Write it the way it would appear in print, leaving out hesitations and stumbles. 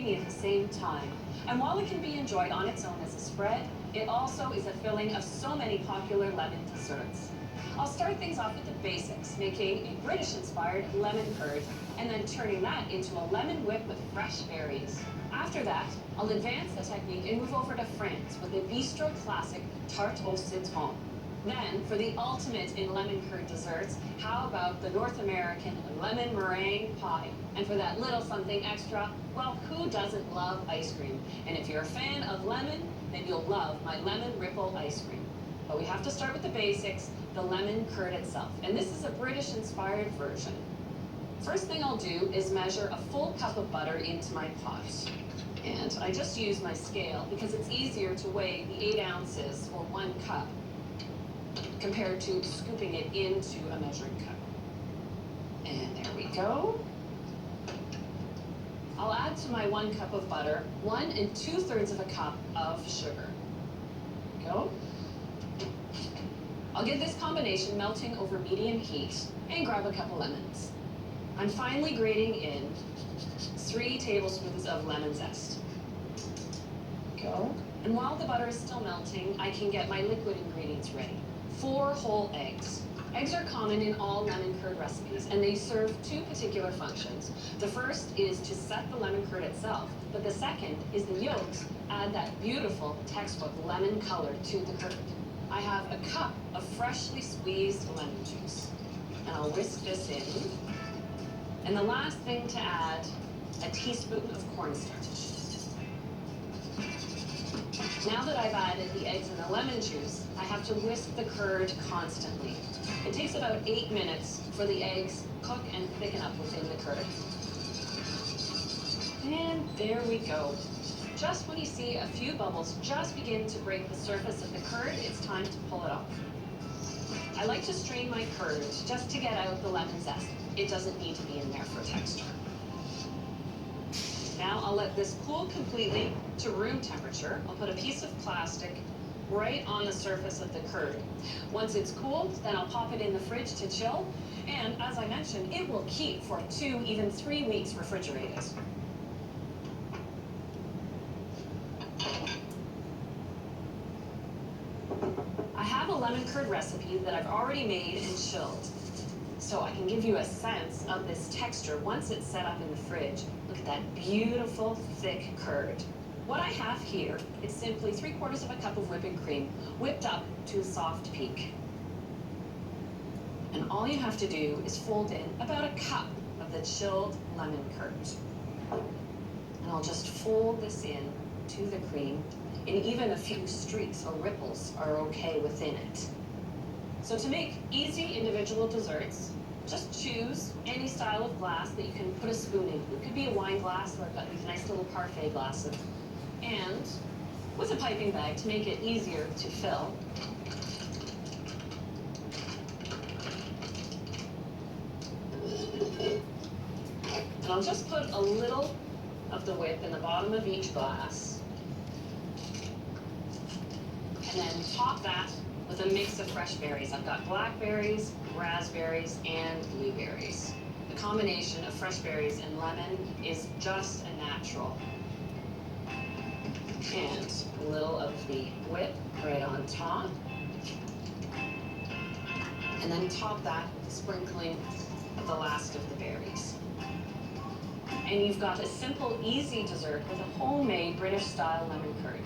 creamy at the same time. And while it can be enjoyed on its own as a spread, it also is a filling of so many popular lemon desserts. I'll start things off with the basics, making a British-inspired lemon curd, and then turning that into a lemon whip with fresh berries. After that, I'll advance the technique and move over to France with a bistro classic tarte au citron. Then, for the ultimate in lemon curd desserts, how about the North American lemon meringue pie? And for that little something extra, well, who doesn't love ice cream? And if you're a fan of lemon, then you'll love my lemon ripple ice cream. But we have to start with the basics, the lemon curd itself. And this is a British-inspired version. First thing I'll do is measure a full cup of butter into my pot. And I just use my scale because it's easier to weigh the 8 ounces or 1 cup compared to scooping it into a measuring cup. And there we go. I'll add to my 1 cup of butter 1 2/3 of a cup of sugar. There we go. I'll get this combination melting over medium heat and grab a couple lemons. I'm finally grating in 3 tablespoons of lemon zest. Go. And while the butter is still melting, I can get my liquid ingredients ready. 4 whole eggs. Eggs are common in all lemon curd recipes, and they serve 2 particular functions. The first is to set the lemon curd itself, but the second is the yolks add that beautiful textbook lemon color to the curd. I have a cup of freshly squeezed lemon juice, and I'll whisk this in. And the last thing to add, a teaspoon of cornstarch. Now that I've added the eggs and the lemon juice, I have to whisk the curd constantly. It takes about 8 minutes for the eggs cook and thicken up within the curd. And there we go. Just when you see a few bubbles just begin to break the surface of the curd, it's time to pull it off. I like to strain my curd just to get out the lemon zest. It doesn't need to be in there for texture. Now I'll let this cool completely to room temperature. I'll put a piece of plastic right on the surface of the curd. Once it's cooled, then I'll pop it in the fridge to chill. And as I mentioned, it will keep for 2, even 3 weeks refrigerated. I have a lemon curd recipe that I've already made and chilled, so I can give you a sense of this texture once it's set up in the fridge. Look at that beautiful, thick curd. What I have here is simply 3/4 of a cup of whipping cream, whipped up to a soft peak. And all you have to do is fold in about a cup of the chilled lemon curd. And I'll just fold this in to the cream, and even a few streaks or ripples are okay within it. So to make easy individual desserts, just choose any style of glass that you can put a spoon in. It could be a wine glass, or I've got these nice little parfait glasses. And with a piping bag to make it easier to fill. And I'll just put a little of the whip in the bottom of each glass. And then top that with a mix of fresh berries. I've got blackberries, raspberries, and blueberries. The combination of fresh berries and lemon is just a natural. And a little of the whip right on top. And then top that with a sprinkling of the last of the berries. And you've got a simple, easy dessert with a homemade British-style lemon curd.